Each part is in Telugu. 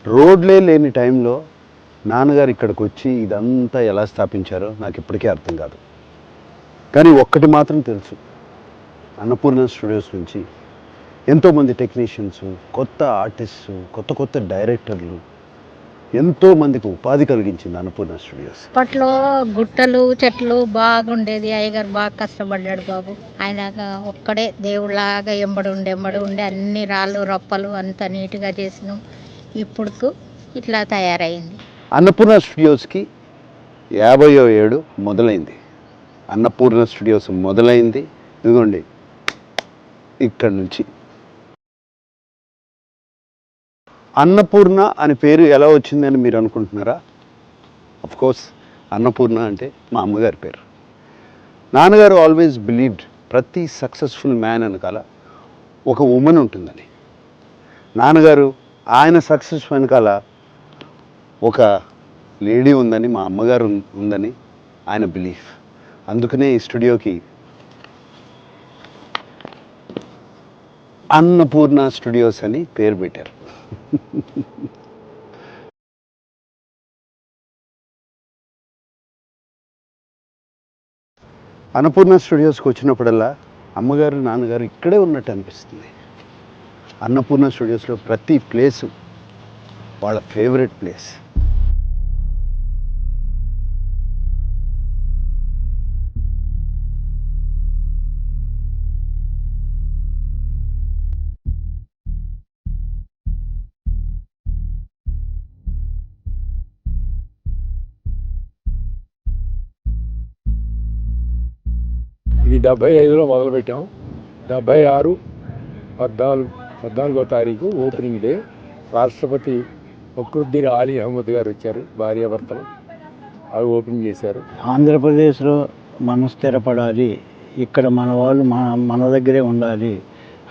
రోడ్లే లేని టైంలో నాన్నగారు ఇక్కడికి వచ్చి ఇదంతా ఎలా స్థాపించారో నాకు ఇప్పటికీ అర్థం కాదు. కానీ ఒక్కటి మాత్రం తెలుసు, అన్నపూర్ణ స్టూడియోస్ నుంచి ఎంతోమంది టెక్నీషియన్స్, కొత్త ఆర్టిస్టు, కొత్త కొత్త డైరెక్టర్లు, ఎంతోమందికి ఉపాధి కలిగించింది అన్నపూర్ణ స్టూడియోస్. అప్పట్లో గుట్టలు చెట్లు బాగుండేది. అయ్యగారు బాగా కష్టపడ్డాడు బాబు. ఆయన ఒక్కడే దేవుళ్ళలాగా ఎంబడి ఉండి అన్ని రాళ్ళు రప్పలు అంత నీట్గా చేసినాం. ఇప్పుడు ఇట్లా తయారైంది. అన్నపూర్ణ స్టూడియోస్కి 50వ ఏడు మొదలైంది. అన్నపూర్ణ స్టూడియోస్ మొదలైంది ఇదిగోండి ఇక్కడి నుంచి. అన్నపూర్ణ అని పేరు ఎలా వచ్చిందని మీరు అనుకుంటున్నారా? కోర్స్ అన్నపూర్ణ అంటే మా అమ్మగారి పేరు. నాన్నగారు ఆల్వేస్ బిలీవ్డ్ ప్రతి సక్సెస్ఫుల్ మ్యాన్ వెనకాల ఒక ఉమెన్ ఉంటుందని. నాన్నగారు ఆయన సక్సెస్ వెనకాల ఒక లేడీ ఉందని, మా అమ్మగారు ఉందని ఆయన బిలీఫ్. అందుకనే ఈ స్టూడియోకి అన్నపూర్ణ స్టూడియోస్ అని పేరు పెట్టారు. అన్నపూర్ణ స్టూడియోస్కి వచ్చినప్పుడల్లా అమ్మగారు నాన్నగారు ఇక్కడే ఉన్నట్టు అనిపిస్తుంది. అన్నపూర్ణ స్టూడియోస్లో ప్రతి ప్లేసు వాళ్ళ ఫేవరెట్ ప్లేస్. ఇది 75లో మొదలుపెట్టాం. 76 14వ తారీఖు ఓపెనింగ్ డే. రాష్ట్రపతి ఫక్రుద్దీన్ ఆలీ అహ్మద్ గారు వచ్చారు, భార్యాభర్తలు. అవి ఓపెనింగ్ చేశారు. ఆంధ్రప్రదేశ్లో మనం స్థిరపడాలి, ఇక్కడ మన వాళ్ళు మన దగ్గరే ఉండాలి,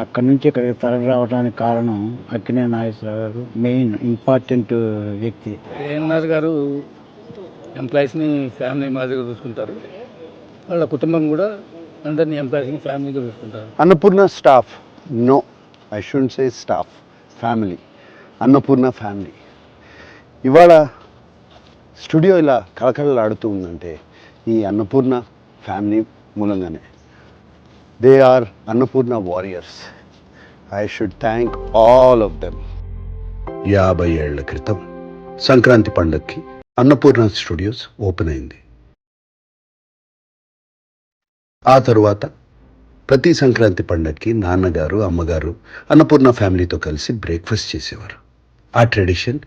అక్కడి నుంచి ఇక్కడికి తరలి రావడానికి కారణం అక్కినేని నాగేశ్వరరావు గారు, మెయిన్ ఇంపార్టెంట్ వ్యక్తి. ఏఎన్ఆర్ గారు ఎంప్లాయీస్ని ఫ్యామిలీ మాదిరిగా చూసుకుంటారు. వాళ్ళ కుటుంబం కూడా అందరినీ ఎంప్లాయీస్ని ఫ్యామిలీగా చూసుకుంటారు. Annapurna staff, no I shouldn't say staff, family. Annapurna family. ఇవాళ స్టూడియో ఇలా కళకళలాడుతూ ఉందంటే ఈ అన్నపూర్ణ ఫ్యామిలీ మూలంగానే. They are Annapurna warriors. I should thank all of them. 50 ఏళ్ల క్రితం సంక్రాంతి పండగకి అన్నపూర్ణ స్టూడియోస్ ఓపెన్ అయింది. ఆ తరువాత ప్రతి సంక్రాంతి పండగకి నాన్నగారు అమ్మగారు అన్నపూర్ణ ఫ్యామిలీతో కలిసి బ్రేక్ఫాస్ట్ చేసేవారు. ఆ ట్రెడిషన్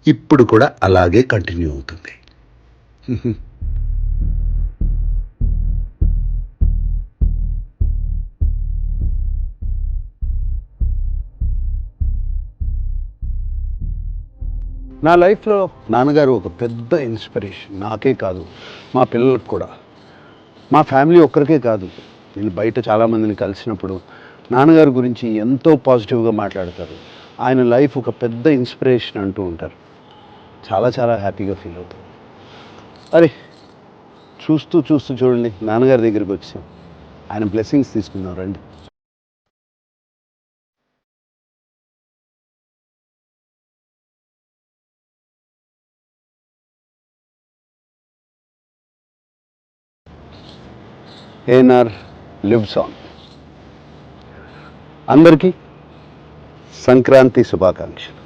ఇప్పుడు కూడా అలాగే కంటిన్యూ అవుతుంది. నా లైఫ్లో నాన్నగారు ఒక పెద్ద ఇన్స్పిరేషన్. నాకే కాదు, మా పిల్లలకు కూడా. మా ఫ్యామిలీ ఒక్కరికే కాదు, నేను బయట చాలామందిని కలిసినప్పుడు నాన్నగారి గురించి ఎంతో పాజిటివ్గా మాట్లాడతారు. ఆయన లైఫ్ ఒక పెద్ద ఇన్స్పిరేషన్ అంటూ ఉంటారు. చాలా చాలా హ్యాపీగా ఫీల్ అవుతారు. అరే చూస్తూ చూడండి నాన్నగారి దగ్గరికి వచ్చాం. ఆయన బ్లెస్సింగ్స్ తీసుకుందాం రండి. ANR lives on. అందరికీ సంక్రాంతి శుభాకాంక్షలు.